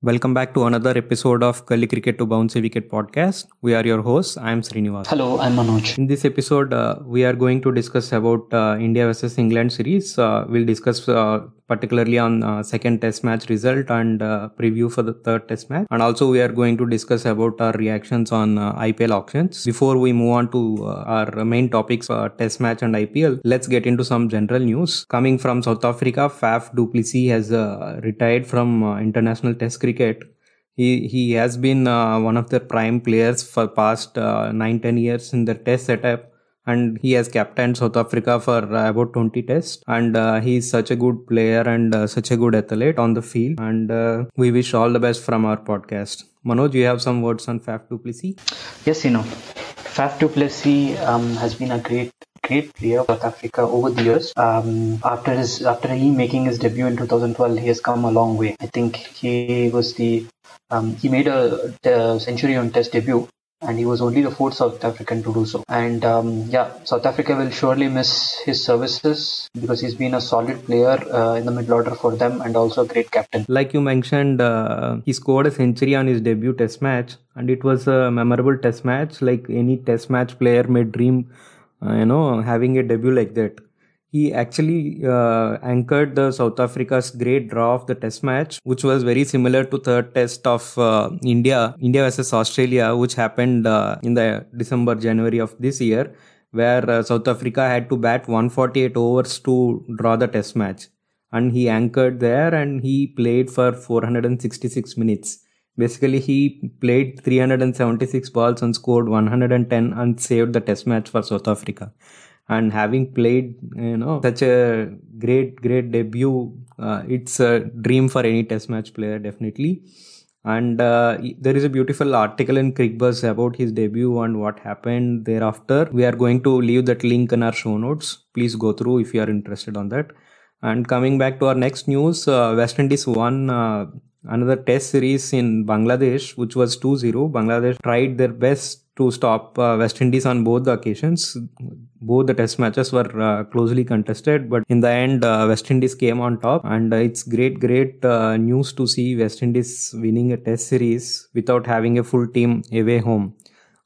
Welcome back to another episode of Gully Cricket to Bouncy Wicket podcast. We are your hosts. I am Srinivas. Hello, I'm Manoj. In this episode, we are going to discuss about India versus England series. We'll discuss particularly on second test match result and preview for the third test match. And also we are going to discuss about our reactions on IPL auctions. Before we move on to our main topics, test match and IPL, let's get into some general news. Coming from South Africa, Faf du Plessis has retired from international test cricket. He has been one of the prime players for past 9-10 years in the test setup, and he has captained South Africa for about 20 tests, and he is such a good player and such a good athlete on the field, and we wish all the best from our podcast. Manoj, you have some words on Faf du Plessis? Yes, Faf du Plessis has been a great player for South Africa over the years. After he making his debut in 2012, he has come a long way. I think he made a century on Test debut, and he was only the fourth South African to do so. And South Africa will surely miss his services because he's been a solid player in the middle order for them and also a great captain. Like you mentioned, he scored a century on his debut Test match, and it was a memorable Test match. Like any Test match player may dream, having a debut like that. He actually anchored the South Africa's great draw of the test match, which was very similar to third test of India versus Australia, which happened in the January of this year, where South Africa had to bat 148 overs to draw the test match. And he anchored there and he played for 466 minutes. Basically, he played 376 balls and scored 110 and saved the test match for South Africa. And having played, such a great debut, it's a dream for any test match player, definitely. And there is a beautiful article in Crickbuzz about his debut and what happened thereafter. We are going to leave that link in our show notes. Please go through if you are interested on that. And coming back to our next news, West Indies won another test series in Bangladesh, which was 2-0. Bangladesh tried their best to stop West Indies on both the occasions. Both the test matches were closely contested, but in the end, West Indies came on top. And it's great news to see West Indies winning a test series without having a full team away home.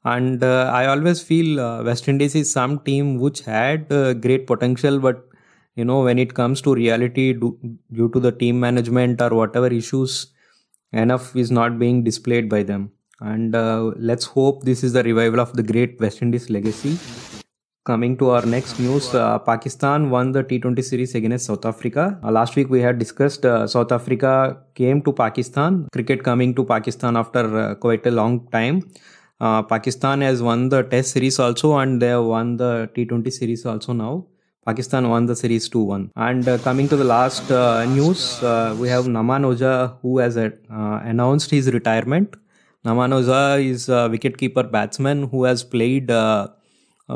And I always feel West Indies is some team which had great potential, but when it comes to reality, due to the team management or whatever issues, enough is not being displayed by them. And let's hope this is the revival of the great West Indies legacy. Coming to our next news, Pakistan won the T20 series against South Africa. Last week we had discussed South Africa came to Pakistan, cricket coming to Pakistan after quite a long time. Pakistan has won the test series also, and they have won the T20 series also now. Pakistan won the series 2-1. And coming to the last news, we have Naman Oja, who has announced his retirement. Naman Oja is a wicketkeeper batsman who has played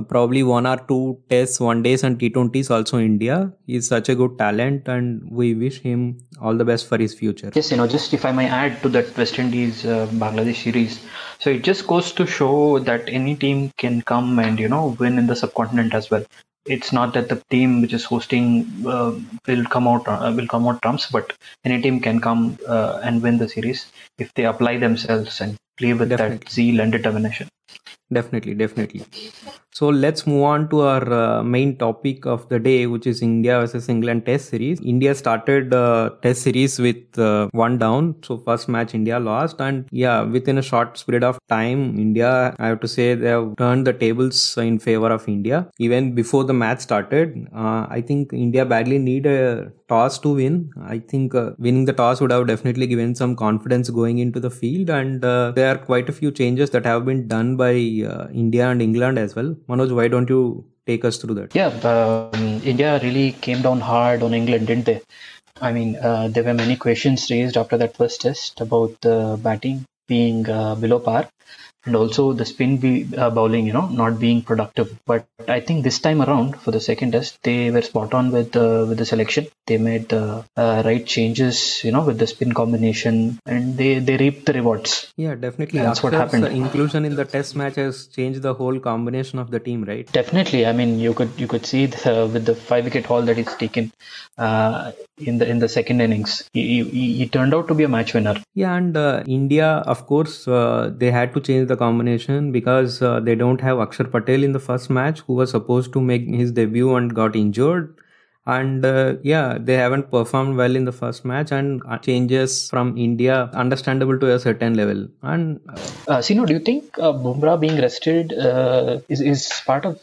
probably 1 or 2 tests, 1 days and T20s also in India. He's such a good talent and we wish him all the best for his future. Yes, just if I may add to that West Indies Bangladesh series. So it just goes to show that any team can come and, win in the subcontinent as well. It's not that the team which is hosting will come out trumps, but any team can come and win the series if they apply themselves and play with that zeal and determination. Definitely. So let's move on to our main topic of the day, which is India versus England test series. India started test series with 1 down. So first match India lost, and within a short period of time, India, I have to say, they have turned the tables in favor of India. Even before the match started, I think India badly need a toss to win. I think winning the toss would have definitely given some confidence going into the field, and there are quite a few changes that have been done by India and England as well. Manoj, why don't you take us through that? India really came down hard on England, didn't they? I mean, there were many questions raised after that first test about the batting being below par. and also the bowling, not being productive. But I think this time around for the second test, they were spot on with the selection. They made the right changes, with the spin combination, and they reaped the rewards. Yeah, definitely. That's what happened. Inclusion in the test match has changed the whole combination of the team, right? Definitely. I mean, you could see with the 5-wicket haul that he's taken in the second innings, he turned out to be a match winner. Yeah, and India, of course, they had to change the combination because they don't have Akshar Patel in the first match, who was supposed to make his debut and got injured. And they haven't performed well in the first match, and changes from India understandable to a certain level. And Sino, do you think Bumrah being rested is part of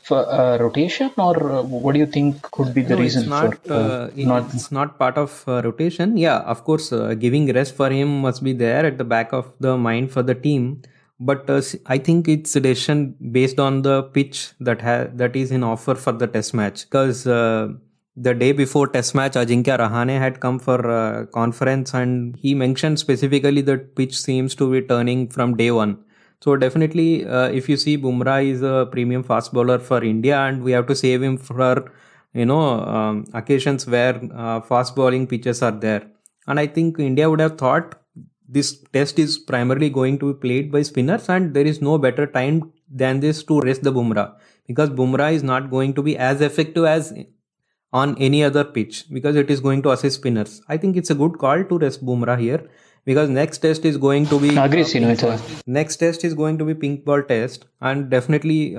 rotation, or what do you think could be the reason it's not part of rotation? Yeah, of course, giving rest for him must be there at the back of the mind for the team. But I think it's a decision based on the pitch that is in offer for the test match, because the day before test match, Ajinkya Rahane had come for conference, and he mentioned specifically that pitch seems to be turning from day one. So definitely, if you see, Bumrah is a premium fast bowler for India, and we have to save him for occasions where fast bowling pitches are there. And I think India would have thought this test is primarily going to be played by spinners, and there is no better time than this to rest the Bumrah, because Bumrah is not going to be as effective as on any other pitch, because it is going to assist spinners. I think it's a good call to rest Bumrah here, because next test is going to be next test is going to be pink ball test, and definitely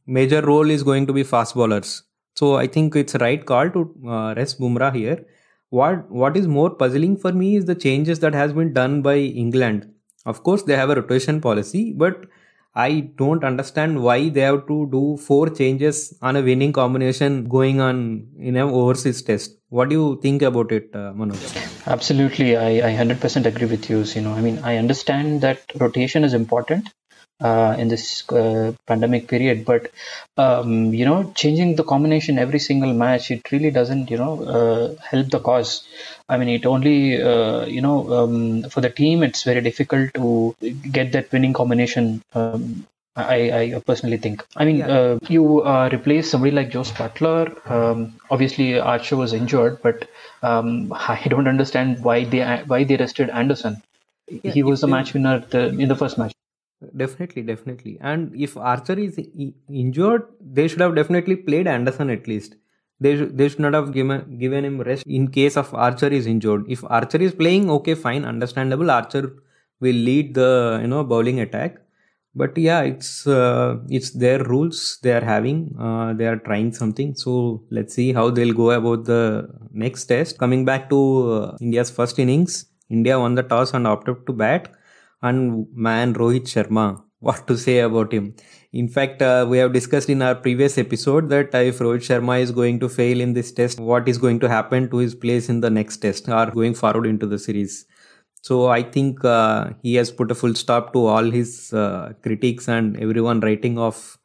major role is going to be fast bowlers. So I think it's a right call to rest Bumrah here. What is more puzzling for me is the changes that has been done by England. Of course, they have a rotation policy, but I don't understand why they have to do 4 changes on a winning combination going on in an overseas test. What do you think about it, Manoj? Absolutely, I 100% agree with you. I mean, I understand that rotation is important in this pandemic period, but changing the combination every single match, it really doesn't help the cause. I mean, it only for the team, it's very difficult to get that winning combination. I personally think. I mean, you replace somebody like Jos Buttler. Obviously, Archer was injured, but I don't understand why they rested Anderson. He was the match winner in the first match. Definitely. And if Archer is injured, they should have definitely played Anderson at least. They should not have given him rest in case of Archer is injured. If Archer is playing, okay, fine, understandable. Archer will lead the bowling attack. But yeah, it's their rules they are having. They are trying something. So let's see how they'll go about the next test. Coming back to India's first innings, India won the toss and opted to bat. And man, Rohit Sharma, what to say about him? In fact, we have discussed in our previous episode that if Rohit Sharma is going to fail in this test, what is going to happen to his place in the next test or going forward into the series. So I think he has put a full stop to all his critics and everyone writing off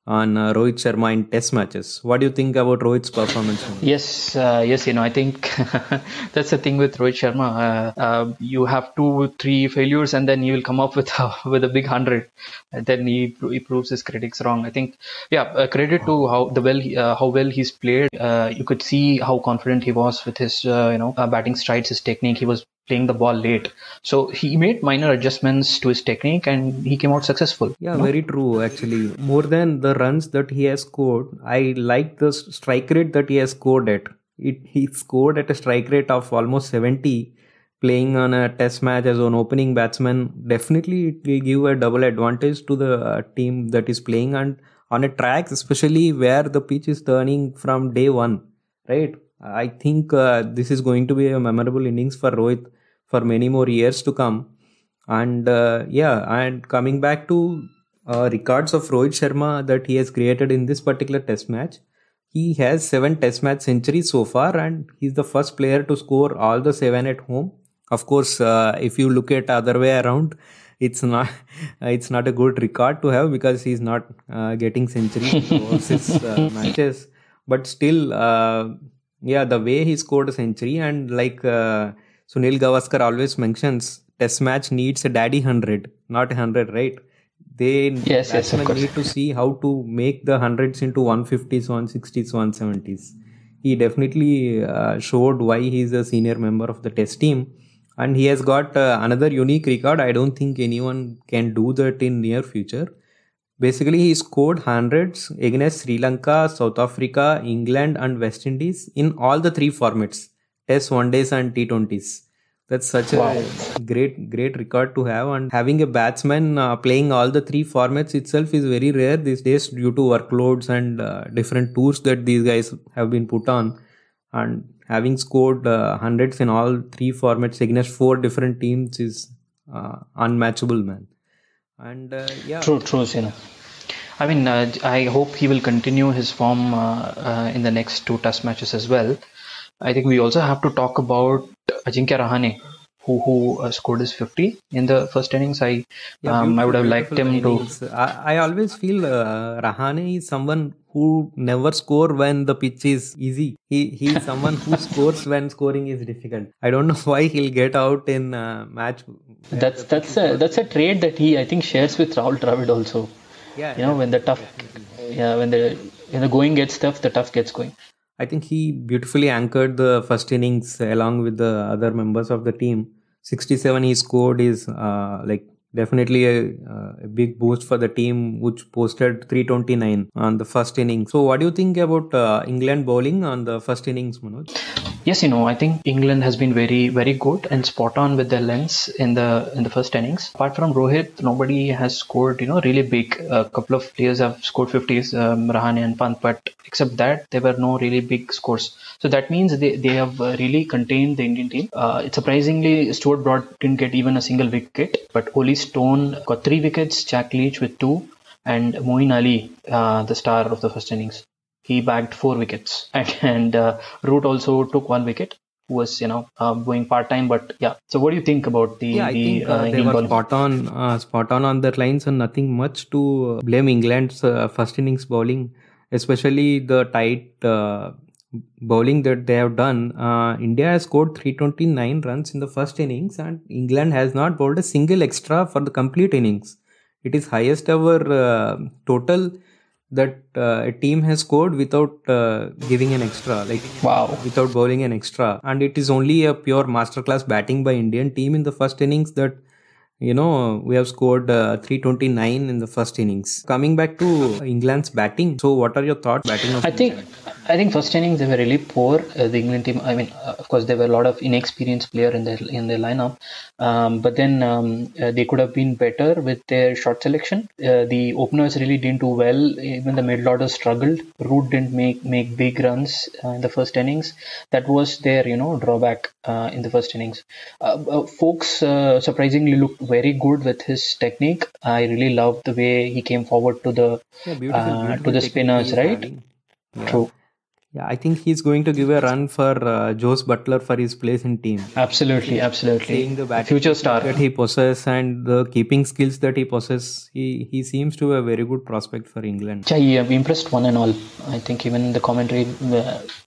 on Rohit Sharma in test matches. What do you think about Rohit's performance? Yes, I think that's the thing with Rohit Sharma. You have 2-3 failures and then he will come up with a big 100, and then he proves his critics wrong. I think, credit to how well he's played. You could see how confident he was with his batting strides, his technique. He was playing the ball late, so he made minor adjustments to his technique and he came out successful. Very true. Actually, more than the runs that he has scored, I like the strike rate that he has scored at. He scored at a strike rate of almost 70, playing on a test match as an opening batsman. Definitely it will give a double advantage to the team that is playing and on a track, especially where the pitch is turning from day one, right? I think this is going to be a memorable innings for Rohit for many more years to come. And and coming back to records of Rohit Sharma that he has created in this particular test match, he has 7 test match centuries so far, and he's the first player to score all the 7 at home. Of course, if you look at other way around, it's not a good record to have, because he's not getting centuries in overseas matches. But still, the way he scored a century, and like Sunil Gavaskar always mentions, test match needs a daddy 100, not 100, right? Yes, yes, of batsmen course. need to see how to make the hundreds into 150s, 160s, 170s. He definitely showed why he's a senior member of the test team, and he has got another unique record. I don't think anyone can do that in near future. Basically, he scored hundreds against Sri Lanka, South Africa, England, and West Indies in all the three formats: Test, One Days, and T20s. That's such Wow. a great record to have. And having a batsman playing all the three formats itself is very rare these days due to workloads and different tours that these guys have been put on. And having scored hundreds in all three formats against four different teams is unmatchable, man. And yeah. True, true, Sina. I mean, I hope he will continue his form in the next two test matches as well. I think we also have to talk about Ajinkya Rahane, who scored his 50 in the first innings. I would have liked him to. I always feel Rahane is someone who never score when the pitch is easy. He's someone who scores when scoring is difficult. I don't know why he'll get out in match. That's a trait that he, I think, shares with Rahul Dravid also. Yeah, you know, when the tough, yeah, when the going gets tough, the tough gets going. I think he beautifully anchored the first innings along with the other members of the team. 67 he scored is like definitely a big boost for the team, which posted 329 on the first inning. So what do you think about England bowling on the first innings, Manoj? Yes, I think England has been very, very good and spot on with their lengths in the first innings. Apart from Rohit, nobody has scored, really big. A couple of players have scored 50s, Rahane and Pant, but except that, there were no really big scores. So that means they have really contained the Indian team. Surprisingly, Stuart Broad didn't get even a single wicket, but Oli Stone got 3 wickets, Jack Leach with 2, and Moeen Ali, the star of the first innings, he bagged 4 wickets, and Root also took 1 wicket, who was going part time. But yeah, so what do you think about the? I think they were spot on their lines, and nothing much to blame England's first innings bowling, especially the tight bowling that they have done. India has scored 329 runs in the first innings, and England has not bowled a single extra for the complete innings. It is highest ever total that a team has scored without giving an extra, without bowling an extra. And it is only a pure masterclass batting by Indian team in the first innings that we have scored 329 in the first innings. Coming back to England's batting, so what are your thoughts batting of England? I think first innings they were really poor. The England team, I mean, of course there were a lot of inexperienced players in their lineup, but then they could have been better with their shot selection. The openers really didn't do well. Even the middle order struggled. Root didn't make big runs in the first innings. That was their drawback in the first innings. Folks surprisingly looked very good with his technique. I really loved the way he came forward to the spinners, right? Yeah. True. Yeah, I think he's going to give a run for Jose Butler for his place in team. Absolutely. Seeing the batting future star that he possesses and the keeping skills that he possesses, he seems to be a very good prospect for England. Yeah, he impressed one and all. I think even in the commentary,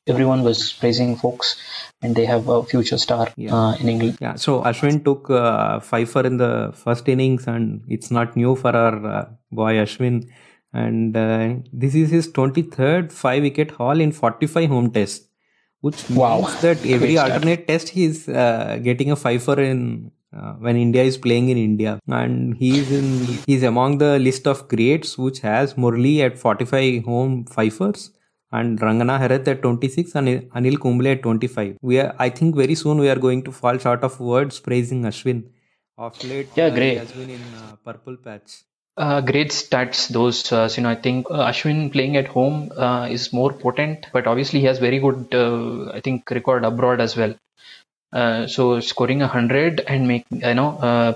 everyone was praising folks, and they have a future star in England. Yeah, so Ashwin took 5 in the first innings, and it's not new for our boy Ashwin. And this is his 23rd 5-wicket haul in 45 home tests, which means that every alternate test he is getting a 5 in when India is playing in India. And he's among the list of greats, which has Murli at 45 home 5ers, and Rangana Herath at 26, and Anil Kumble at 25. I think very soon we are going to fall short of words praising Ashwin. Of late, great. He has been in purple patch. Great stats those. I think Ashwin playing at home is more potent, but obviously he has very good I think record abroad as well. So scoring 100 and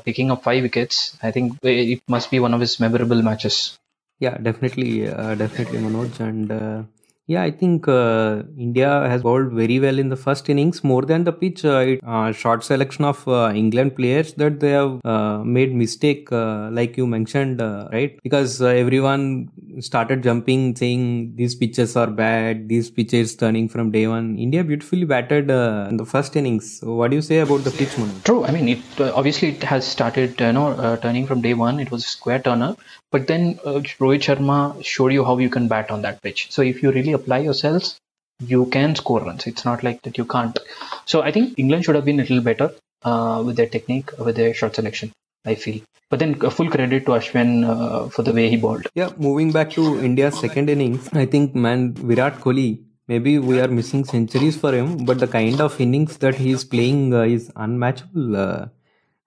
picking up 5 wickets, I think it must be one of his memorable matches. Yeah, definitely Manoj. And I think India has bowled very well in the first innings. More than the pitch, short selection of England players that they have made mistake, like you mentioned, right? Because everyone started jumping, saying these pitches are bad, these pitches turning from day one. India beautifully batted in the first innings. So what do you say about the pitch, Manoj? True. I mean, it obviously it has started, turning from day one. It was a square turner, but then Rohit Sharma showed you how you can bat on that pitch. So if you really apply yourselves, you can score runs. It's not like that you can't. So I think England should have been a little better with their technique, with their shot selection, I feel. But then full credit to Ashwin for the way he bowled. Yeah, moving back to India's second innings, I think, man, Virat Kohli, maybe we are missing centuries for him, but the kind of innings that he is playing is unmatchable.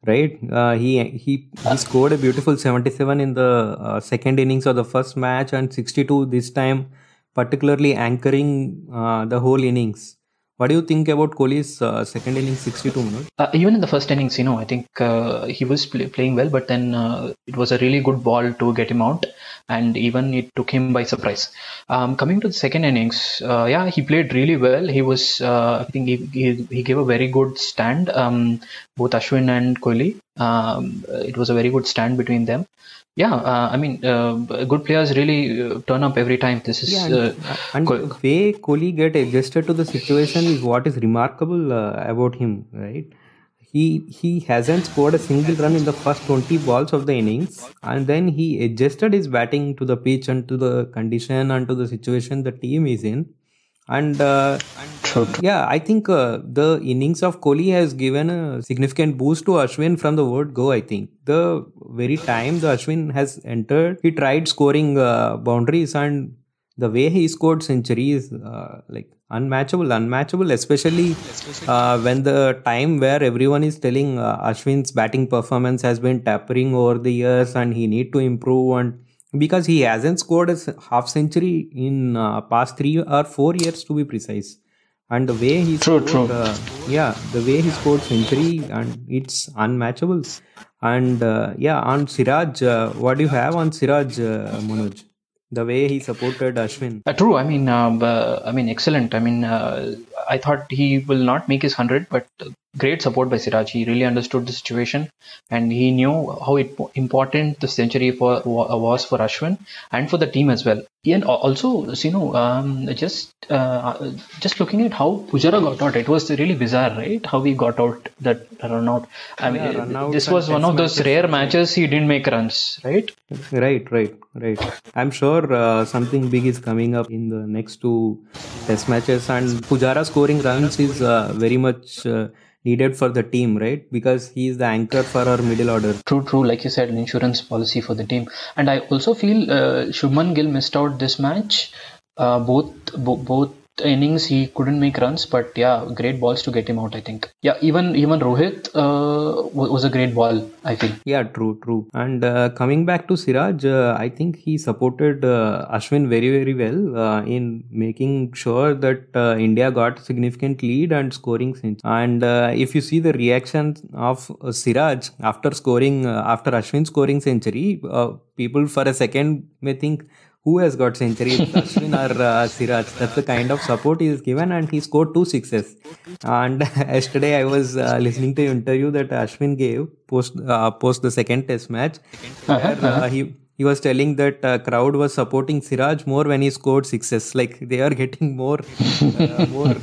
Right? He scored a beautiful 77 in the second innings of the first match and 62 this time, particularly anchoring the whole innings. What do you think about Kohli's second innings 62 minutes? Even in the first innings, I think he was playing well, but then it was a really good ball to get him out, and even it took him by surprise. Coming to the second innings, he played really well. He was, I think he gave a very good stand, both Ashwin and Kohli. It was a very good stand between them. I mean, good players really turn up every time. This is and the way Kohli get adjusted to the situation is what is remarkable about him, right? He hasn't scored a single run in the first 20 balls of the innings, and then he adjusted his batting to the pitch and to the condition and to the situation the team is in. And true. I think the innings of Kohli has given a significant boost to Ashwin from the word go. I think the very time the Ashwin has entered, he tried scoring boundaries, and the way he scored centuries, like unmatchable, especially when the time where everyone is telling Ashwin's batting performance has been tapering over the years and he need to improve, and because he hasn't scored a half century in past 3 or 4 years to be precise, and the way he scored, the way he scored century, and it's unmatchable. And on Siraj, what do you have on Siraj, Manoj? The way he supported Ashwin. True. I mean, excellent. I mean, I thought he will not make his 100, but great support by Siraj. He really understood the situation, and he knew how important the century was for Ashwin and for the team as well. And also, just looking at how Pujara got out, it was really bizarre, right? How he got out, that run out. I mean, this was one of those rare matches he didn't make runs, right? Right. I'm sure something big is coming up in the next 2 test matches, and Pujara scoring runs is very much needed for the team, right? Because he is the anchor for our middle order. True. Like you said, an insurance policy for the team. And I also feel Shubman Gill missed out this match. Both innings he couldn't make runs, but great balls to get him out, I think. Even Rohit was a great ball, I feel. True. And coming back to Siraj, I think he supported Ashwin very, very well in making sure that India got a significant lead and scoring century. And if you see the reaction of Siraj after Ashwin scoring century, people for a second may think, who has got century, Ashwin or Siraj? That's the kind of support he is given, and he scored 2 sixes. And yesterday I was listening to an interview that Ashwin gave post the second test match, where he was telling that crowd was supporting Siraj more when he scored sixes. Like they are getting more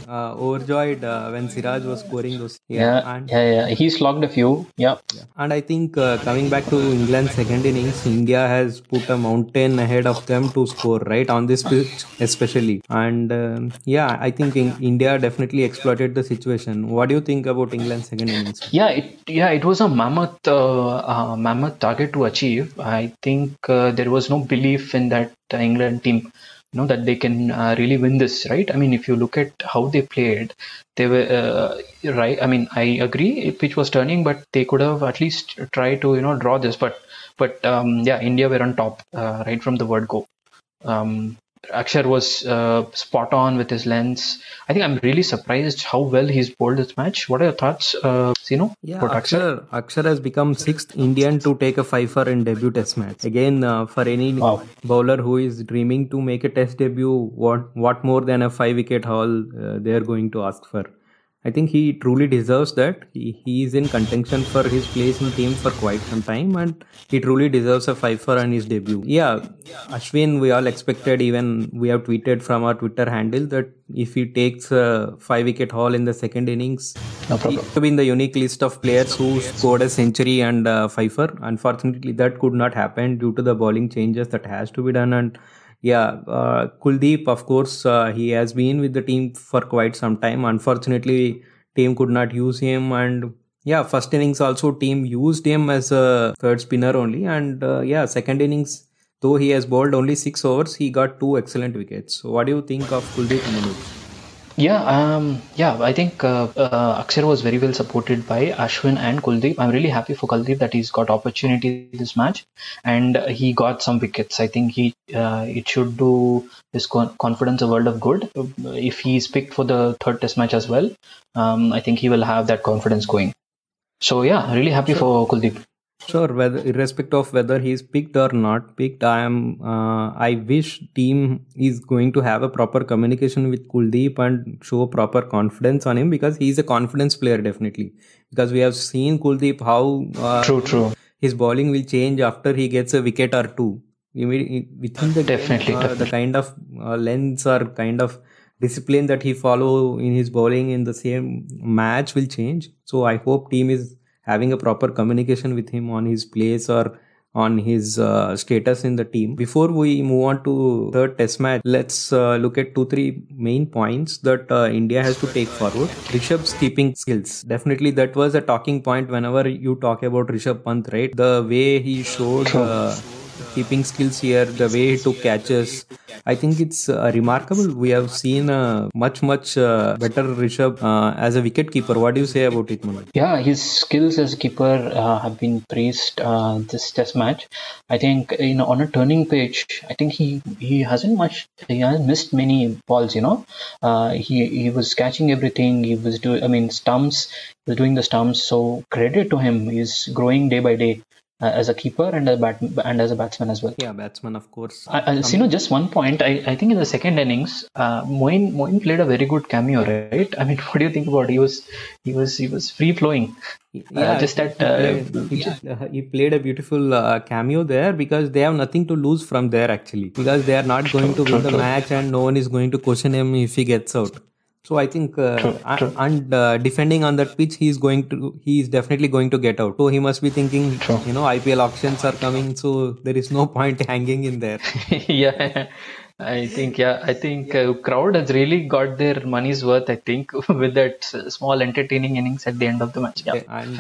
overjoyed when Siraj was scoring those. He slogged a few. And I think coming back to England's second innings, India has put a mountain ahead of them to score, right, on this pitch especially. And I think India definitely exploited the situation. What do you think about England's second innings? It was a mammoth target to achieve. I think there was no belief in that England team, that they can really win this, right? I mean, if you look at how they played, they were right. I mean, I agree, pitch was turning, but they could have at least tried to draw this. But India were on top right from the word go. Akshar was spot on with his lengths. I think I'm really surprised how well he's bowled this match. What are your thoughts, about Akshar? Akshar has become 6th Indian to take a 5-fer in debut test match. Again, for any bowler who is dreaming to make a test debut, what more than a 5-wicket haul they are going to ask for? I think he truly deserves that. He is in contention for his place in team for quite some time, and he truly deserves a 5 on his debut. Yeah, Ashwin, we all expected, even we have tweeted from our Twitter handle that if he takes a 5-wicket haul in the second innings, No he problem. to be in the unique list of players who scored a century and fifer. Unfortunately, that could not happen due to the bowling changes that has to be done. And yeah, Kuldeep, of course, he has been with the team for quite some time. Unfortunately, team could not use him, and yeah, first innings also team used him as a third spinner only, and yeah, second innings, though he has bowled only 6 overs, he got 2 excellent wickets. So what do you think of Kuldeep Manoj? Yeah. I think Akshar was very well supported by Ashwin and Kuldeep. I'm really happy for Kuldeep that he's got opportunity this match, and he got some wickets. I think it should do his confidence a world of good. If he's picked for the third Test match as well, I think he will have that confidence going. So yeah, really happy for Kuldeep. Sure, whether irrespective of whether he's picked or not picked, I wish team is going to have a proper communication with Kuldeep and show proper confidence on him, because he's a confidence player definitely. Because we have seen Kuldeep how True. his bowling will change after he gets a wicket or two. Within the Definitely. the kind of lens or kind of discipline that he follow in his bowling in the same match will change. So I hope team is having a proper communication with him on his place or on his status in the team. Before we move on to third test match, let's look at 2-3 main points that India has to take forward. Rishabh's keeping skills. Definitely that was a talking point whenever you talk about Rishabh Pant, right? The way he showed keeping skills here, the way he took catches, I think it's remarkable. We have seen a much better Rishabh as a wicket keeper. What do you say about it, Manoj? Yeah, his skills as a keeper have been praised this Test match. I think on a turning page, I think he hasn't missed many balls. He was catching everything. He was doing stumps. He was doing the stumps. So credit to him. He's growing day by day. As a keeper and as a batsman as well. Yeah, batsman, of course. Just one point. I think in the second innings, Moin played a very good cameo, right? I mean, what do you think about? He was free flowing. Yeah, he played a beautiful cameo there, because they have nothing to lose from there actually, because they are not going to win the match and no one is going to question him if he gets out. So I think, defending on that pitch, he is definitely going to get out. So he must be thinking, IPL auctions are coming, so there is no point hanging in there. Yeah, I think crowd has really got their money's worth. I think with that small entertaining innings at the end of the match. Yeah, and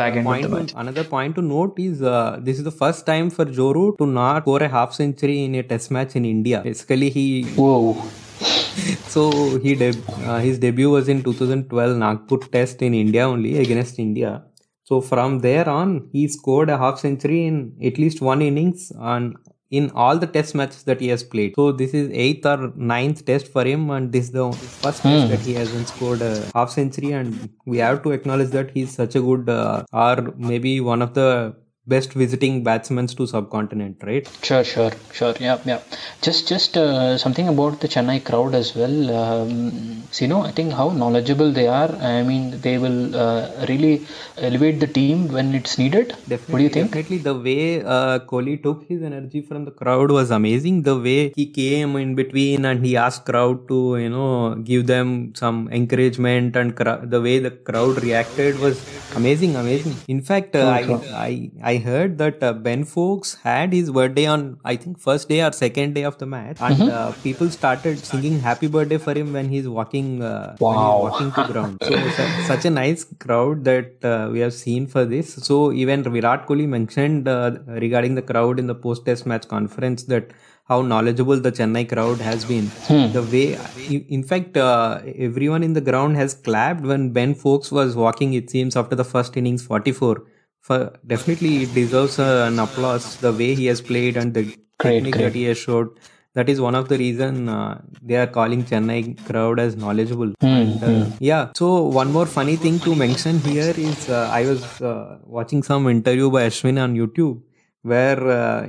another point to note is this is the first time for Joe Root to not score a half century in a Test match in India. Basically, Whoa. So his debut was in 2012 Nagpur Test in India only, against India. So from there on, he scored a half century in at least one innings in all the Test matches that he has played. So this is 8th or 9th Test for him, and this is the first Test that he hasn't scored a half century. And we have to acknowledge that he's such a good, or maybe one of the best visiting batsmen to subcontinent, right? Sure. Yeah. Just something about the Chennai crowd as well. I think how knowledgeable they are. I mean, they will really elevate the team when it's needed. Definitely, what do you think? Definitely, the way Kohli took his energy from the crowd was amazing. The way he came in between and he asked crowd to, give them some encouragement, and the way the crowd reacted was amazing. In fact, I heard that Ben Foakes had his birthday on, I think, first day or second day of the match, and people started singing happy birthday for him when he's walking to ground. So such a nice crowd that we have seen for this. So even Virat Kohli mentioned regarding the crowd in the post-test match conference that how knowledgeable the Chennai crowd has been. The way, in fact, everyone in the ground has clapped when Ben Foakes was walking, it seems, after the first innings, 44. Definitely it deserves an applause, the way he has played and the technique that he has showed. That is one of the reason they are calling Chennai crowd as knowledgeable. So one more funny thing to mention here is I was watching some interview by Ashwin on YouTube, where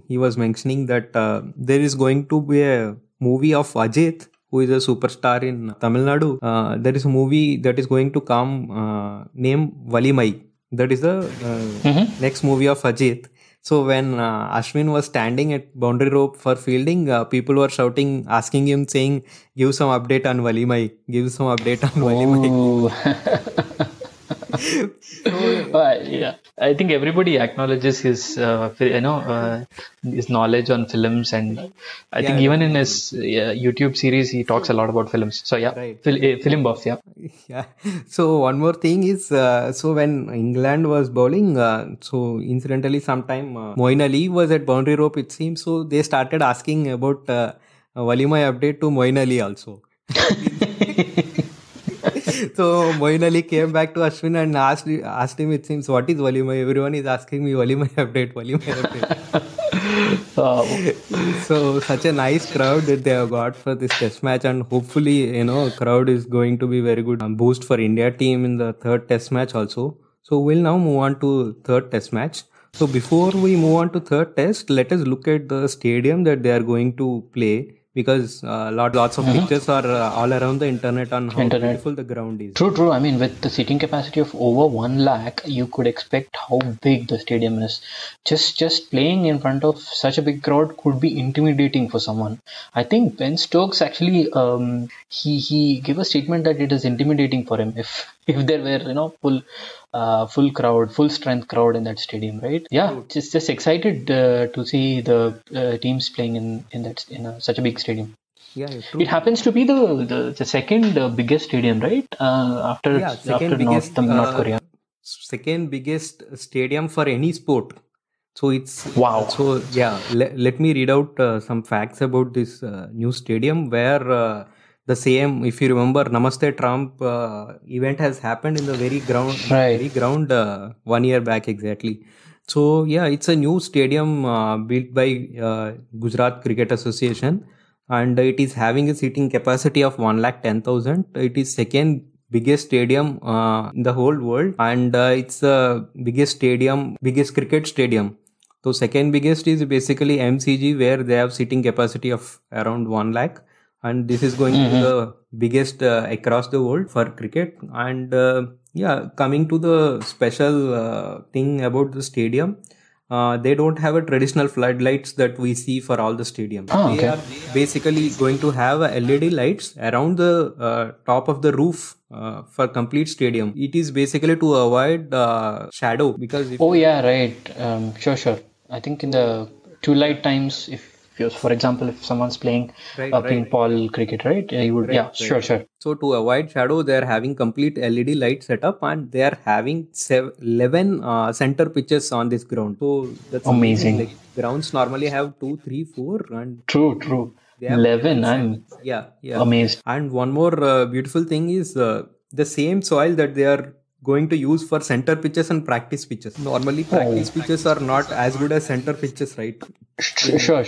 he was mentioning that there is going to be a movie of Ajit who is a superstar in Tamil Nadu. There is a movie that is going to come named Valimai. That is the next movie of Ajit. So when Ashwin was standing at boundary rope for fielding, people were shouting, asking him, saying, "Give some update on Valimai. Give some update on Valimai." Yeah, I think everybody acknowledges his his knowledge on films, and I think even in his YouTube series he talks a lot about films. So yeah, Right. film buff. Yeah. Yeah. So one more thing is, so when England was bowling, so incidentally sometime Moeen Ali was at boundary rope, it seems. So they started asking about Valimai update to Moeen Ali also. So Moeen Ali came back to Ashwin and asked him, it seems, what is Valimai? Everyone is asking me Valimai update, Valimai update. So such a nice crowd that they have got for this test match, and hopefully crowd is going to be very good boost for India team in the third test match also. So we'll now move on to third test match. So before we move on to third test, let us look at the stadium that they are going to play, because lots of pictures are all around the internet on how beautiful the ground is. True. I mean, with the seating capacity of over 1 lakh, you could expect how big the stadium is. Just playing in front of such a big crowd could be intimidating for someone. I think Ben Stokes actually he gave a statement that it is intimidating for him if there were full crowd, full strength crowd in that stadium, right? Yeah, just excited to see the teams playing in such a big stadium. Yeah, true. It happens to be the second biggest stadium, right? After North Korea. Second biggest stadium for any sport. So it's wow. So yeah, let me read out some facts about this new stadium, where the same, if you remember, Namaste Trump event has happened in the very ground 1 year back exactly. So yeah, it's a new stadium built by Gujarat Cricket Association, and it is having a seating capacity of 110,000. It is second biggest stadium in the whole world, and it's the biggest cricket stadium. So second biggest is basically MCG, where they have seating capacity of around 1 lakh. And this is going to be the biggest across the world for cricket. And coming to the special thing about the stadium, they don't have a traditional floodlights that we see for all the stadiums. They are basically going to have LED lights around the top of the roof for complete stadium. It is basically to avoid shadow, because right. Sure. I think in the twilight times, for example, if someone's playing ping pong cricket, right? You would, sure. So to avoid shadow, they are having complete LED light setup, and they are having 11 center pitches on this ground. So that's amazing. Like, grounds normally have 2, 3, 4, and true. 11. I'm amazed. And one more beautiful thing is the same soil that they are going to use for center pitches and practice pitches. Normally practice pitches are not as good as center pitches, right? Sure.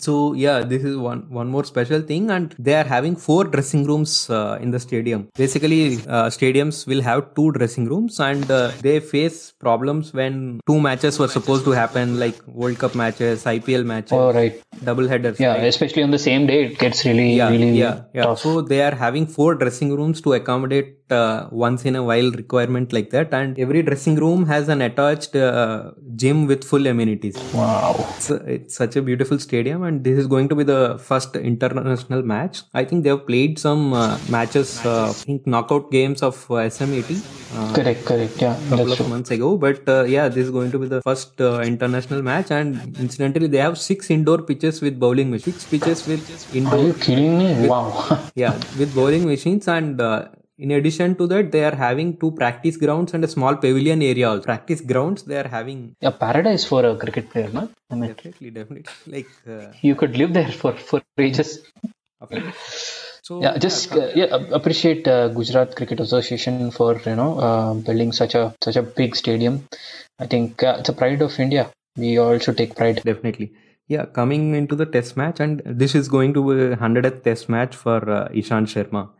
So yeah, this is one more special thing, and they are having 4 dressing rooms in the stadium. Basically, stadiums will have 2 dressing rooms, and they face problems when 2 matches were supposed to happen, like World Cup matches, IPL matches. Oh, right. Double headers. Yeah, right? Especially on the same day, it gets really tough. So they are having 4 dressing rooms to accommodate once in a while requirement like that, and every dressing room has an attached gym with full amenities. Wow. It's such a beautiful stadium, and this is going to be the first international match. I think they have played some matches, I think knockout games of SM80. Correct. Yeah, couple of months ago. But this is going to be the first international match, and incidentally, they have 6 indoor pitches with bowling machines. 6 pitches with indoor. Are you kidding me? Wow. Yeah, with bowling machines, and in addition to that, they are having 2 practice grounds and a small pavilion area also. Practice grounds, they are having a paradise for a cricket player, man. I mean, definitely. Like you could live there for ages. Okay. So appreciate Gujarat Cricket Association for building such a big stadium. I think it's a pride of India. We all should take pride. Definitely. Yeah, coming into the test match, and this is going to be 100th test match for Ishant Sharma.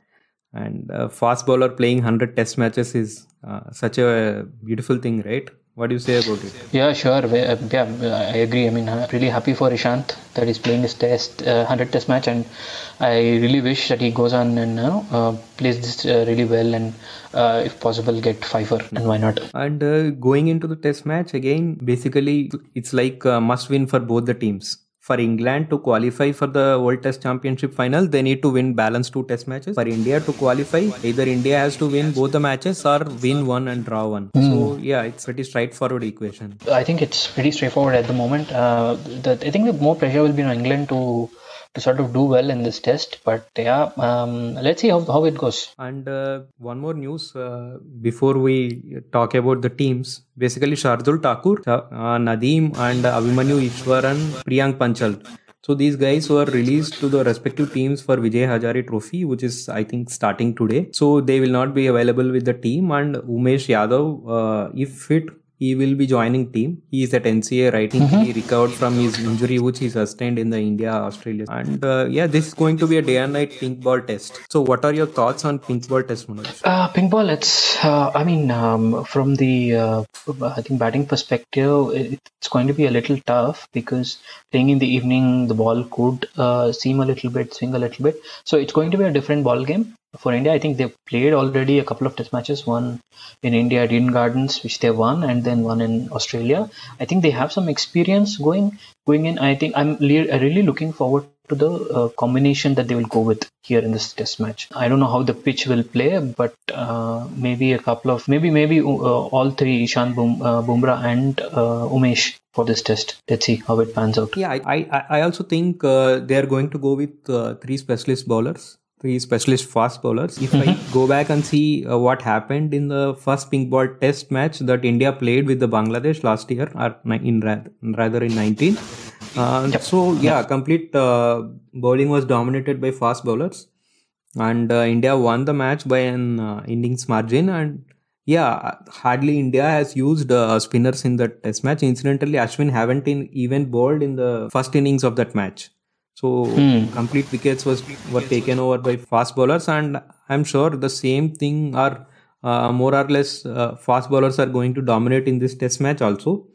And fast bowler playing 100 test matches is such a beautiful thing, right? What do you say about it? Yeah, sure. Yeah, I agree. I mean, I'm really happy for Ishant that he's playing his 100 test match, and I really wish that he goes on and plays this really well, and if possible, get fiver, and why not? And going into the test match again, basically it's like a must win for both the teams. For England to qualify for the World Test Championship final, they need to win balanced 2 test matches. For India to qualify, either India has to win both the matches or win one and draw one. So yeah, it's pretty straightforward equation. I think it's pretty straightforward at the moment. I think the more pressure will be on England to sort of do well in this test. But yeah, let's see how it goes. And one more news before we talk about the teams. Basically, Shardul Thakur, Nadeem and Abhimanyu Ishwaran, Priyank Panchal. So these guys were released to the respective teams for Vijay Hazare Trophy, which is I think starting today. So they will not be available with the team. And Umesh Yadav, if fit, he will be joining team. He is at NCA right now. He recovered from his injury which he sustained in the India-Australia. And yeah, this is going to be a day and night pink ball test. So what are your thoughts on pink ball test, Manoj? Pink ball, it's from the I think batting perspective, it's going to be a little tough because playing in the evening, the ball could swing a little bit. So it's going to be a different ball game. For India, I think they've played already a couple of test matches, one in India at Eden Gardens, which they won, and then one in Australia. I think they have some experience going in. I think I'm really looking forward to the combination that they will go with here in this test match. I don't know how the pitch will play, but maybe all three, Ishant, Bumrah and Umesh for this test. Let's see how it pans out. Yeah, I also think they are going to go with 3 specialist bowlers. 3 specialist fast bowlers. If I go back and see what happened in the first pink ball test match that India played with the Bangladesh last year, or rather in 19. So yeah, complete bowling was dominated by fast bowlers, and India won the match by an innings margin. And yeah, hardly India has used spinners in that test match. Incidentally, Ashwin haven't even bowled in the first innings of that match. So complete wickets were taken over by fast bowlers, and I'm sure the same thing are more or less fast bowlers are going to dominate in this test match also.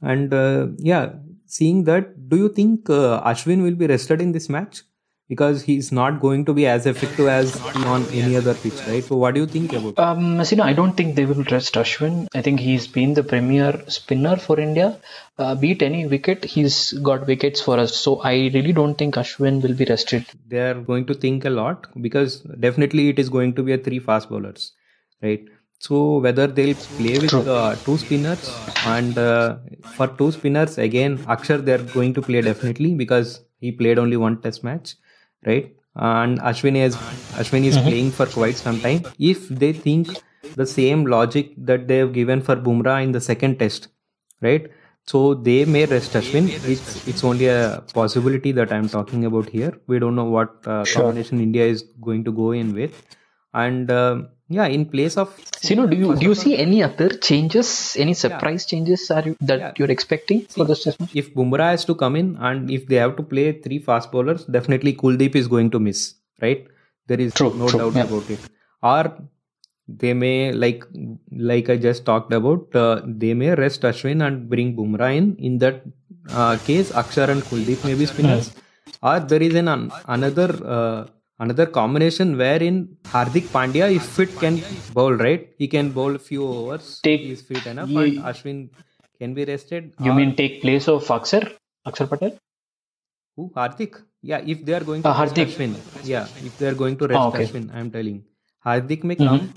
And yeah, seeing that, do you think Ashwin will be rested in this match? Because he's not going to be as effective as on any other pitch, right? So what do you think about it? I don't think they will rest Ashwin. I think he's been the premier spinner for India. Beat any wicket, he's got wickets for us. So I really don't think Ashwin will be rested. They are going to think a lot because definitely it is going to be a 3 fast bowlers, right? So whether they'll play with 2 spinners, and for 2 spinners again, Akshar they're going to play definitely because he played only 1 test match, right? And Ashwin is playing for quite some time. If they think the same logic that they have given for Bumrah in the second test, right? So they may rest Ashwin. It's only a possibility that I'm talking about here. We don't know what combination India is going to go in with. And yeah, in place of do you see any other changes, any surprise changes you're expecting for this test match? If Bumrah has to come in and if they have to play 3 fast bowlers, definitely Kuldeep is going to miss, right? There is no doubt about it. Or they may, like I just talked about, they may rest Ashwin and bring Bumrah in. In that case, Akshar and Kuldeep may be spinners. Or there is another combination wherein Hardik Pandya, if fit, can bowl, right? He can bowl a few overs. He is fit enough, and Ashwin can be rested. You mean take place of Akshar Patel? Who? Hardik? Yeah, if they are going to rest Ashwin. Yeah, if they are going to rest Ashwin, I am telling. Hardik may come,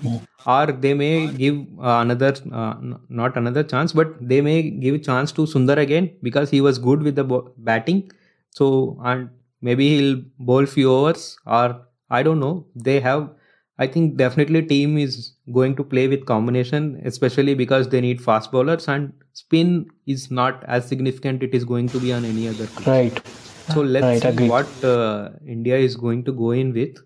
or they may give not another chance, but they may give a chance to Sundar again because he was good with the batting. So, and maybe he'll bowl few overs, or I don't know. I think definitely team is going to play with combination, especially because they need fast bowlers and spin is not as significant. It is going to be on any other pitch. Right. So let's see what India is going to go in with.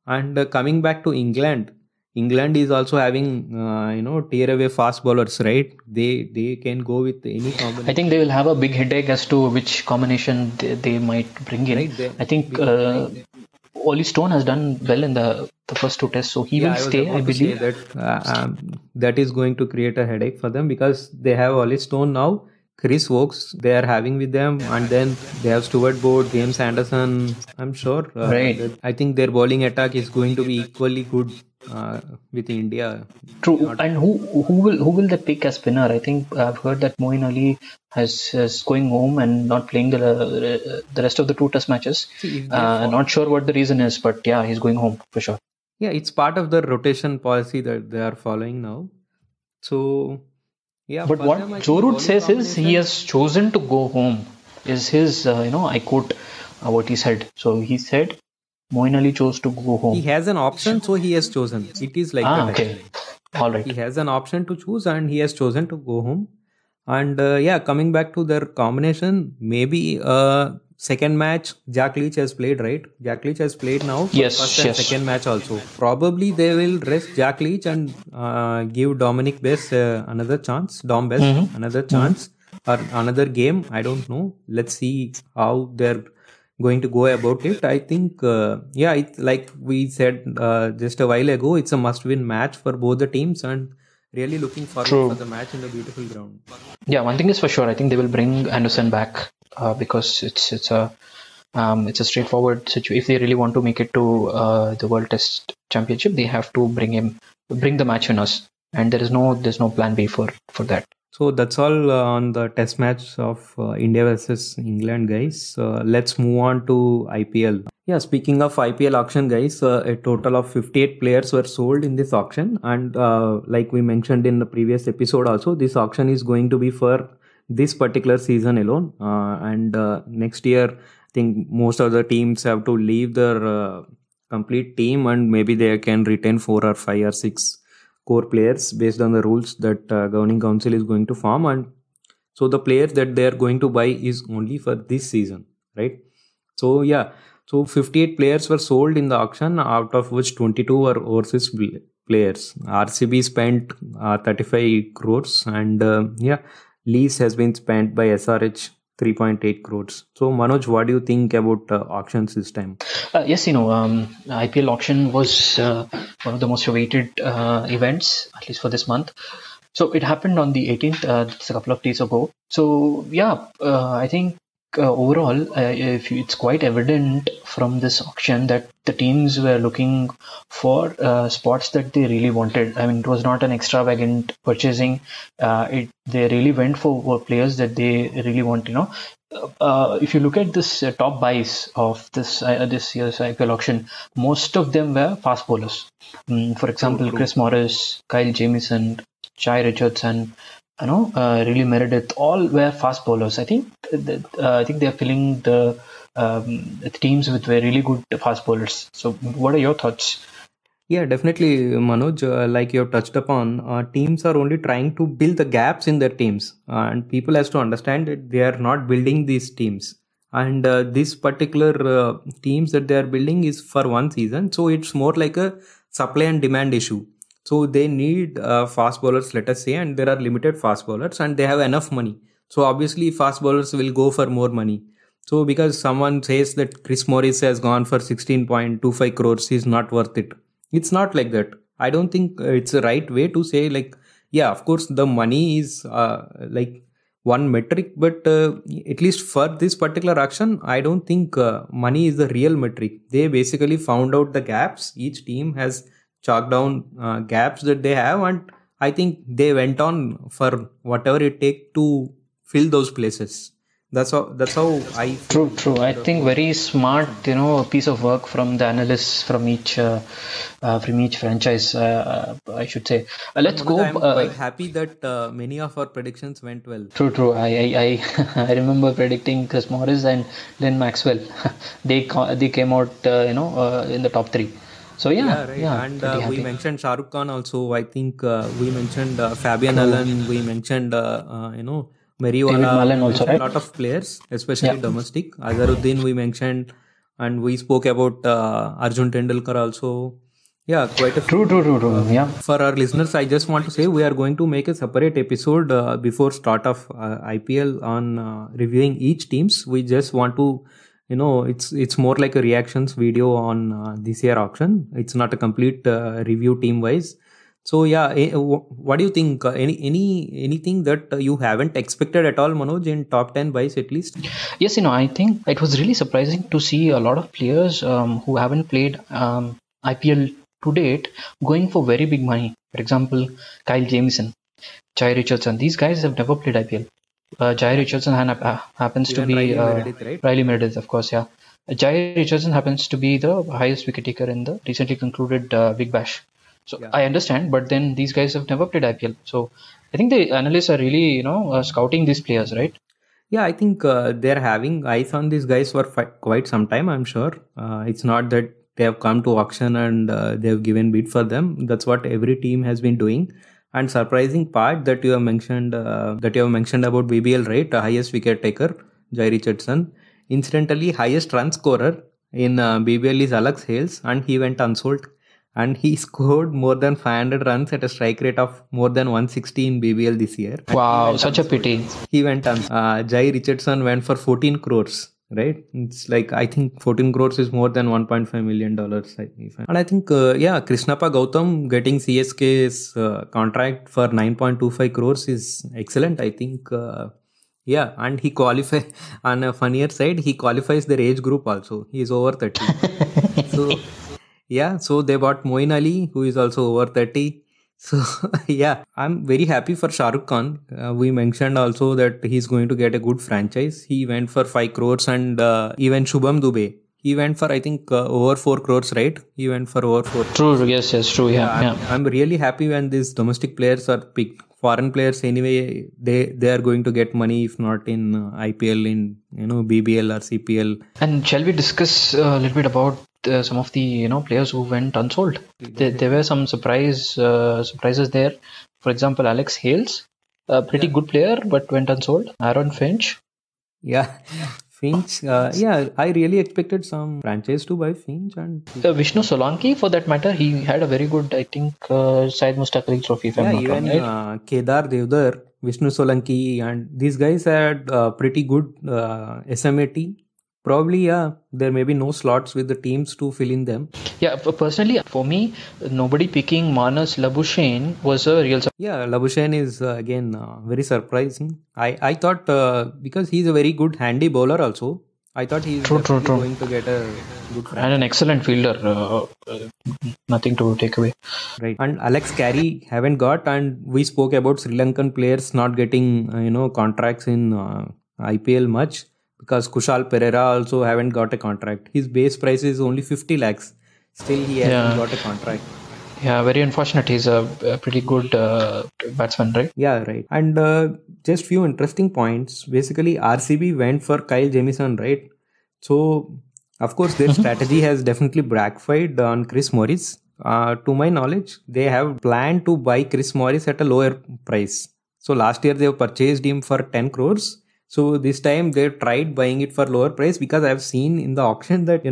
And coming back to England is also having tear away fast bowlers, right? They can go with any combination. I think they will have a big headache as to which combination they might bring in. Right. I think Ollie Stone has done well in the the first two tests, so he Yeah, will I was stay, I about to say believe. that that is going to create a headache for them because they have Ollie Stone now, Chris Wokes they are having with them, and then they have Stuart Board, James Anderson. I'm sure Right. that I think their bowling attack is going to be equally good with India. True. Not And who will they pick as spinner? I think I've heard that Moeen Ali has going home and not playing the rest of the two test matches. see if they Not sure what the reason is, but yeah, he's going home for sure. yeah, it's part of the rotation policy that they are following now. So yeah, But for them what I Joe think Root bowling says is he combination. has chosen to go home. Is his I quote what he said. So he said Moeen Ali chose to go He home. has an option, so he has chosen. It is like that Okay. actually. All He right. has an option to choose, and he has chosen to go home. And yeah, coming back to their combination, maybe second match Jack Leach has played, right? Jack Leach has played now for first Yes. and Yes. second match also. Probably they will rest Jack Leach and give Dominic Bess another chance. Dom Bess another chance or another game. I don't know. Let's see how they're going to go about it. I think, yeah, like we said just a while ago, it's a must-win match for both the teams, and really looking forward for True. the match in the beautiful ground. Yeah, one thing is for sure. I think they will bring Anderson back because it's a straightforward situation. If they really want to make it to the World Test Championship, they have to bring the match winners, and there's no plan B for that. So that's all on the test match of India versus England, guys. Let's move on to IPL. Yeah, speaking of IPL auction, guys, a total of 58 players were sold in this auction. And like we mentioned in the previous episode also, this auction is going to be for this particular season alone. And next year, I think most of the teams have to leave their complete team, and maybe they can retain 4 or 5 or 6 core players based on the rules that governing council is going to form. And so the players that they are going to buy is only for this season, right? So yeah, so 58 players were sold in the auction, out of which 22 were overseas players. RCB spent 35 crores, and yeah, lease has been spent by SRH 3.8 crores. So Manoj, what do you think about auctions this time? Yes, IPL auction was one of the most awaited events, at least for this month. So it happened on the 18th, it's a couple of days ago. So yeah, I think overall, it's quite evident from this auction that the teams were looking for spots that they really wanted. I mean, it was not an extravagant purchasing. They really went for players that they really want. If you look at this top buys of this year's IPL auction, most of them were fast bowlers. For example, True. Chris Morris, Kyle Jamieson, Chai Richardson, really Meredith, all were fast bowlers. I think they are filling the teams with very really good fast bowlers. So, what are your thoughts? Yeah, definitely, Manoj. Like you have touched upon, teams are only trying to build the gaps in their teams, and people has to understand that they are not building these teams. And this particular teams that they are building is for one season, so it's more like a supply and demand issue. So they need fast bowlers, let us say, and there are limited fast bowlers, and they have enough money. So obviously, fast bowlers will go for more money. So because someone says that Chris Morris has gone for 16.25 crores, he's not worth it. It's not like that. I don't think it's the right way to say, like, yeah, of course the money is like one metric, but at least for this particular action, I don't think money is the real metric. They basically found out the gaps. Each team has chalked down gaps that they have, and I think they went on for whatever it take to fill those places. That's how I feel. True. I think very smart, piece of work from the analysts from each franchise. I should say. But Let's Manoj, go. I'm quite happy that many of our predictions went well. True. I I remember predicting Chris Morris and Lynn Maxwell. They came out, in the top three. So Yeah, right. yeah, And pretty we happy. mentioned Shah Rukh Khan also. I think we mentioned Fabian Allen. We mentioned, David Mariwala. We Mullen also, mentioned a right? lot of players, especially Yeah. domestic. Azharuddin we mentioned, and we spoke about Arjun Tendulkar also. Yeah, quite a few. True. Yeah. For our listeners, I just want to say we are going to make a separate episode before start of IPL on reviewing each teams. We just want to It's more like a reactions video on this year auction. It's not a complete review team wise. So yeah, what do you think? Anything that you haven't expected at all, Manoj, in top 10 buys at least? Yes, I think it was really surprising to see a lot of players who haven't played IPL to date going for very big money. For example, Kyle Jamieson, Jai Richardson. These guys have never played IPL. Jai Richardson happens Even to be Riley Meredith, right? Riley Meredith, of course, yeah. Jai Richardson happens to be the highest wicket taker in the recently concluded Big Bash. So Yeah. I understand, but then these guys have never played IPL. So I think the analysts are really, scouting these players, right? Yeah, I think they're having eyes on these guys for quite some time, I'm sure. It's not that they have come to auction and they've given bid for them. That's what every team has been doing. And surprising part that you have mentioned about BBL, right? Highest wicket taker, Jai Richardson. Incidentally, highest run scorer in BBL is Alex Hales, and he went unsold. And he scored more than 500 runs at a strike rate of more than 160 in BBL this year. Wow, such a pity. He went on. Jai Richardson went for 14 crores, right? It's like, I think 14 crores is more than $1.5 million. And I think, Krishnappa Gautam getting CSK's contract for 9.25 crores is excellent. I think, and he qualify on a funnier side, he qualifies their age group also. He is over 30. So, yeah, so they bought Moeen Ali, who is also over 30. So, yeah, I'm very happy for Shah Rukh Khan. We mentioned also that he's going to get a good franchise. He went for 5 crores, and even Shubham Dubey, he went for, I think, over 4 crores, right? He went for over 4. True, yes, true, yeah. I'm really happy when these domestic players are picked. Foreign players, anyway, they are going to get money, if not in IPL, in BBL or CPL. And shall we discuss a little bit about some of the players who went unsold? There were some surprises there. For example, Alex Hales, a pretty good player but went unsold. Aaron Finch. Yeah. Finch, I really expected some franchise to buy Finch. And Vishnu Solanki, for that matter, he had a very good, I think, Syed Mustaq Ali Trophy, if I'm not wrong, right? Kedar Devdar, Vishnu Solanki, and these guys had pretty good SMAT. Probably, there may be no slots with the teams to fill in them. Yeah, personally, for me, nobody picking Manas Labuschagne was a real surprise. Yeah, Labuschagne is again very surprising. I thought because he's a very good handy bowler also, I thought he's going to get a good and an excellent fielder. Nothing to take away. Right. And Alex Carey haven't got, and we spoke about Sri Lankan players not getting contracts in IPL much. Because Kushal Pereira also haven't got a contract. His base price is only 50 lakhs. Still, he hasn't got a contract. Yeah, very unfortunate. He's a pretty good batsman, right? Yeah, right. And just few interesting points. Basically, RCB went for Kyle Jamieson, right? So, of course, their strategy has definitely backfired on Chris Morris. To my knowledge, they have planned to buy Chris Morris at a lower price. So, last year they purchased him for 10 crores. So this time they tried buying it for lower price, because I've seen in the auction that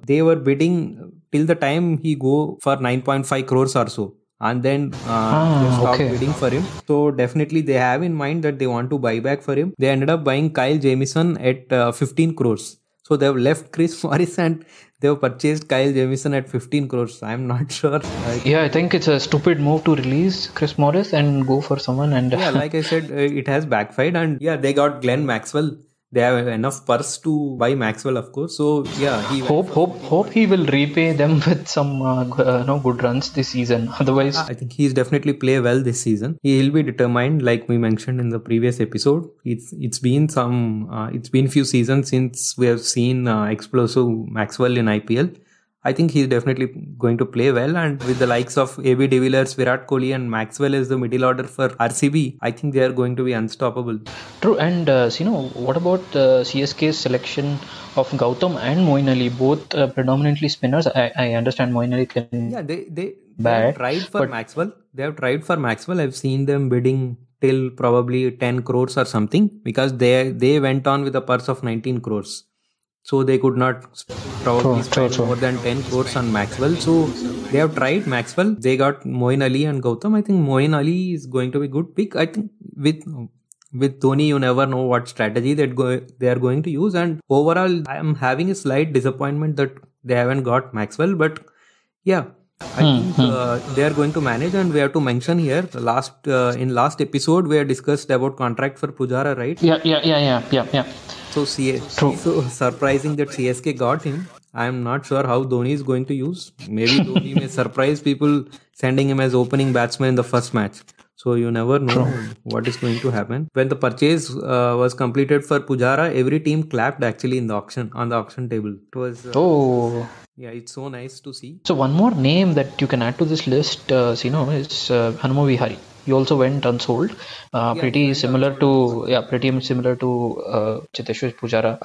they were bidding till the time he go for 9.5 crores or so, and then they stopped bidding for him. So definitely they have in mind that they want to buy back for him. They ended up buying Kyle Jamieson at 15 crores. So they've left Chris Morris and they've purchased Kyle Jamieson at 15 crores. I'm not sure. Yeah, I think it's a stupid move to release Chris Morris and go for someone. And yeah, like I said, it has backfired. And yeah, they got Glenn Maxwell. They have enough purse to buy Maxwell, of course. So yeah, hope he will repay them with some good runs this season. Otherwise, I think he's definitely play well this season. He'll be determined, like we mentioned in the previous episode. It's been few seasons since we have seen explosive Maxwell in IPL. I think he's definitely going to play well, and with the likes of AB de Villiers, Virat Kohli and Maxwell as the middle order for RCB, I think they are going to be unstoppable. True. And what about CSK's selection of Gautam and Moeen Ali, both predominantly spinners? I understand Moeen Ali can... Yeah, they have tried for Maxwell. They have tried for Maxwell. I've seen them bidding till probably 10 crores or something, because they went on with a purse of 19 crores. So they could not probably spend more than 10 crores on Maxwell. So they have tried Maxwell. They got Moeen Ali and Gautam. I think Moeen Ali is going to be a good pick. I think with with Dhoni, you never know what strategy they are going to use. And overall, I am having a slight disappointment that they haven't got Maxwell. But yeah, I think they are going to manage. And we have to mention here, in last episode, we have discussed about contract for Pujara, right? Yeah. So so surprising that CSK got him. I am not sure how Dhoni is going to use. Maybe Dhoni may surprise people sending him as opening batsman in the first match. So you never know what is going to happen. When the purchase was completed for Pujara, every team clapped actually on the auction table. It was yeah, it's so nice to see. So one more name that you can add to this list, is Hanuma Vihari. He also went unsold. Pretty similar to Cheteshwar Pujara.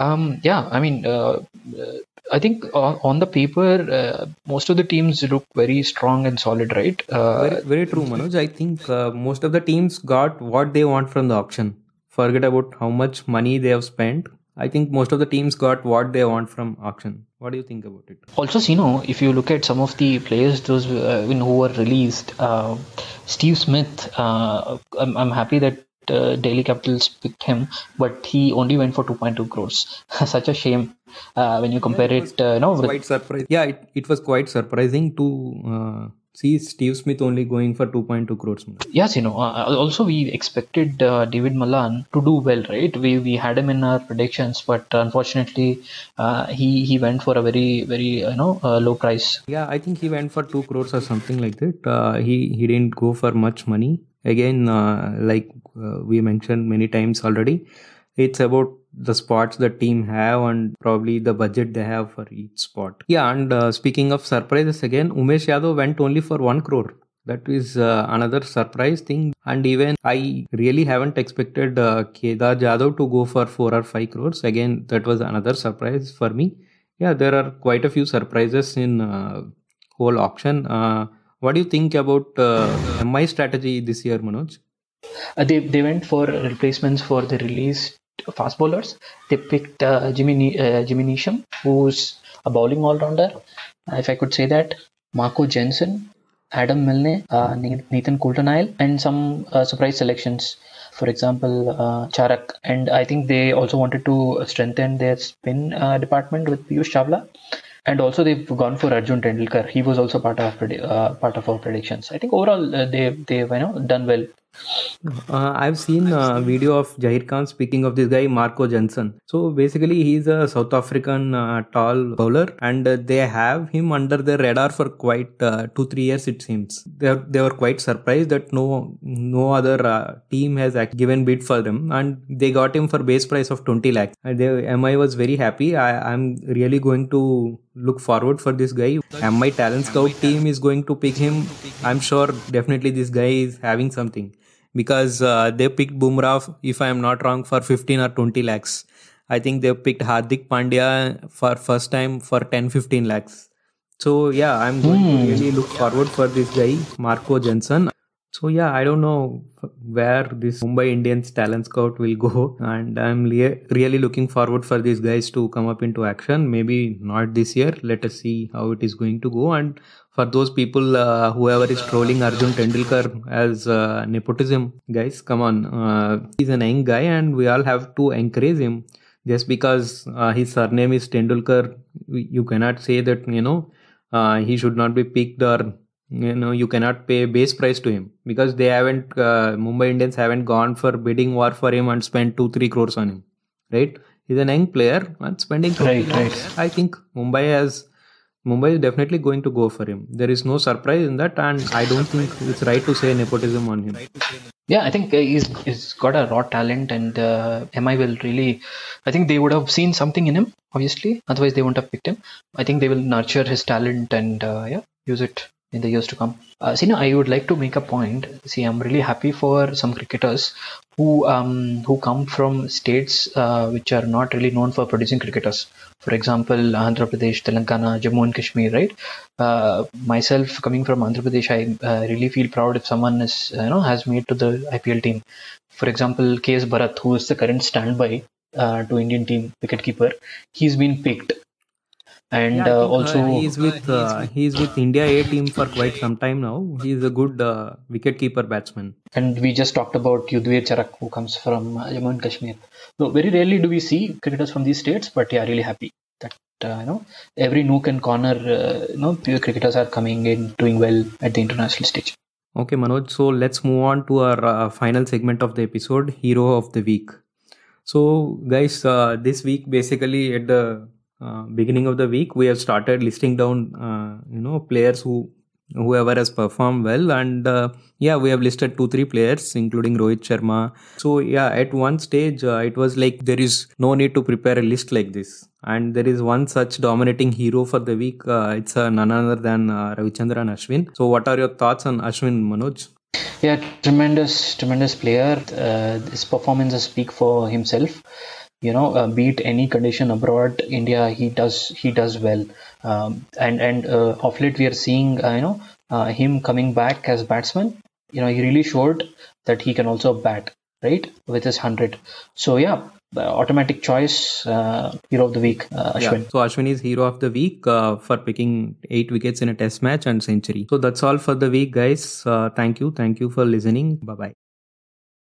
I think on the paper, most of the teams look very strong and solid, right? Very true, Manoj. I think most of the teams got what they want from the auction. Forget about how much money they have spent. I think most of the teams got what they want from auction. What do you think about it? Also, if you look at some of the players, those who were released, Steve Smith, I'm happy that Delhi Capitals picked him, but he only went for 2.2 crores. Such a shame when you compare it. Quite surprising. Yeah, it was quite surprising to see Steve Smith only going for 2.2 crores. Yes, also we expected David Malan to do well, right? We had him in our predictions, but unfortunately he went for a very, very low price. Yeah, I think he went for 2 crores or something like that. He didn't go for much money. Again, we mentioned many times already, it's about the spots the team have and probably the budget they have for each spot. Yeah, and speaking of surprises again, Umesh Yadav went only for 1 crore. That is another surprise thing. And even I really haven't expected Kedar Jadhav to go for 4 or 5 crores. Again, that was another surprise for me. Yeah, there are quite a few surprises in whole auction. What do you think about MI strategy this year, Manoj? They went for replacements for the released fast bowlers. They picked Jimmy Neesham, who's a bowling all-rounder, if I could say that, Marco Jensen, Adam Milne, Nathan Coulter-Nile, and some surprise selections. For example, Charak. And I think they also wanted to strengthen their spin department with Piyush Chawla. And also they've gone for Arjun Tendulkar. He was also part of our predictions. I think overall they've done well. I've seen a video of Jahir Khan speaking of this guy Marco Jensen. So basically he's a South African tall bowler, and they have him under their radar for quite 2-3 years it seems. They were quite surprised that no other team has given bid for them, and they got him for base price of 20 lakhs. And MI was very happy. I'm really going to look forward for this guy. MI talent scout team is going to pick him. I'm sure definitely this guy is having something, because they picked Bumrah, if I am not wrong, for 15 or 20 lakhs. I think they picked Hardik Pandya for first time for 10-15 lakhs. So yeah, I'm going to really look forward for this guy, Marco Jensen. So yeah, I don't know where this Mumbai Indians talent scout will go, and I'm really looking forward for these guys to come up into action. Maybe not this year. Let us see how it is going to go. And for those people, whoever is trolling Arjun Tendulkar as nepotism, guys, come on. He's an young guy and we all have to encourage him. Just because his surname is Tendulkar, you cannot say that, he should not be picked, or you cannot pay base price to him, because they haven't Mumbai Indians haven't gone for bidding war for him and spent 2-3 crores on him, right? He's an young player and spending right. I think Mumbai is definitely going to go for him. There is no surprise in that, and I don't think it's right to say nepotism on him. Yeah, I think he's got a raw talent, and MI will really, I think they would have seen something in him, obviously, otherwise they wouldn't have picked him. I think they will nurture his talent and use it in the years to come. I would like to make a point. I'm really happy for some cricketers who come from states which are not really known for producing cricketers. For example, Andhra Pradesh, Telangana, Jammu and Kashmir, right? Myself coming from Andhra Pradesh, I really feel proud if someone is has made to the IPL team. For example, KS Bharat, who is the current standby to Indian team wicketkeeper, he's been picked. And Yeah, I think also, he's with India A team for quite some time now. He's a good wicket-keeper batsman. and we just talked about Yudhvir Charak, who comes from Jammu and Kashmir. So very rarely do we see cricketers from these states, but yeah, really happy that every nook and corner, pure cricketers are coming in, doing well at the international stage. Okay, Manoj. So let's move on to our final segment of the episode, Hero of the Week. So, guys, this week, basically at the beginning of the week, we have started listing down, players whoever has performed well, and yeah, we have listed 2-3 players, including Rohit Sharma. So yeah, at one stage, it was like there is no need to prepare a list like this, and there is one such dominating hero for the week. It's none other than Ravichandran Ashwin. So, what are your thoughts on Ashwin, Manoj? Yeah, tremendous player. His performances speak for himself. Beat any condition abroad, India, he does well. And of late we are seeing him coming back as batsman. He really showed that he can also bat, right, with his 100. So yeah, automatic choice, hero of the week, Ashwin. Yeah. So Ashwin is hero of the week for picking 8 wickets in a test match and century. So that's all for the week, guys. Thank you for listening. Bye bye.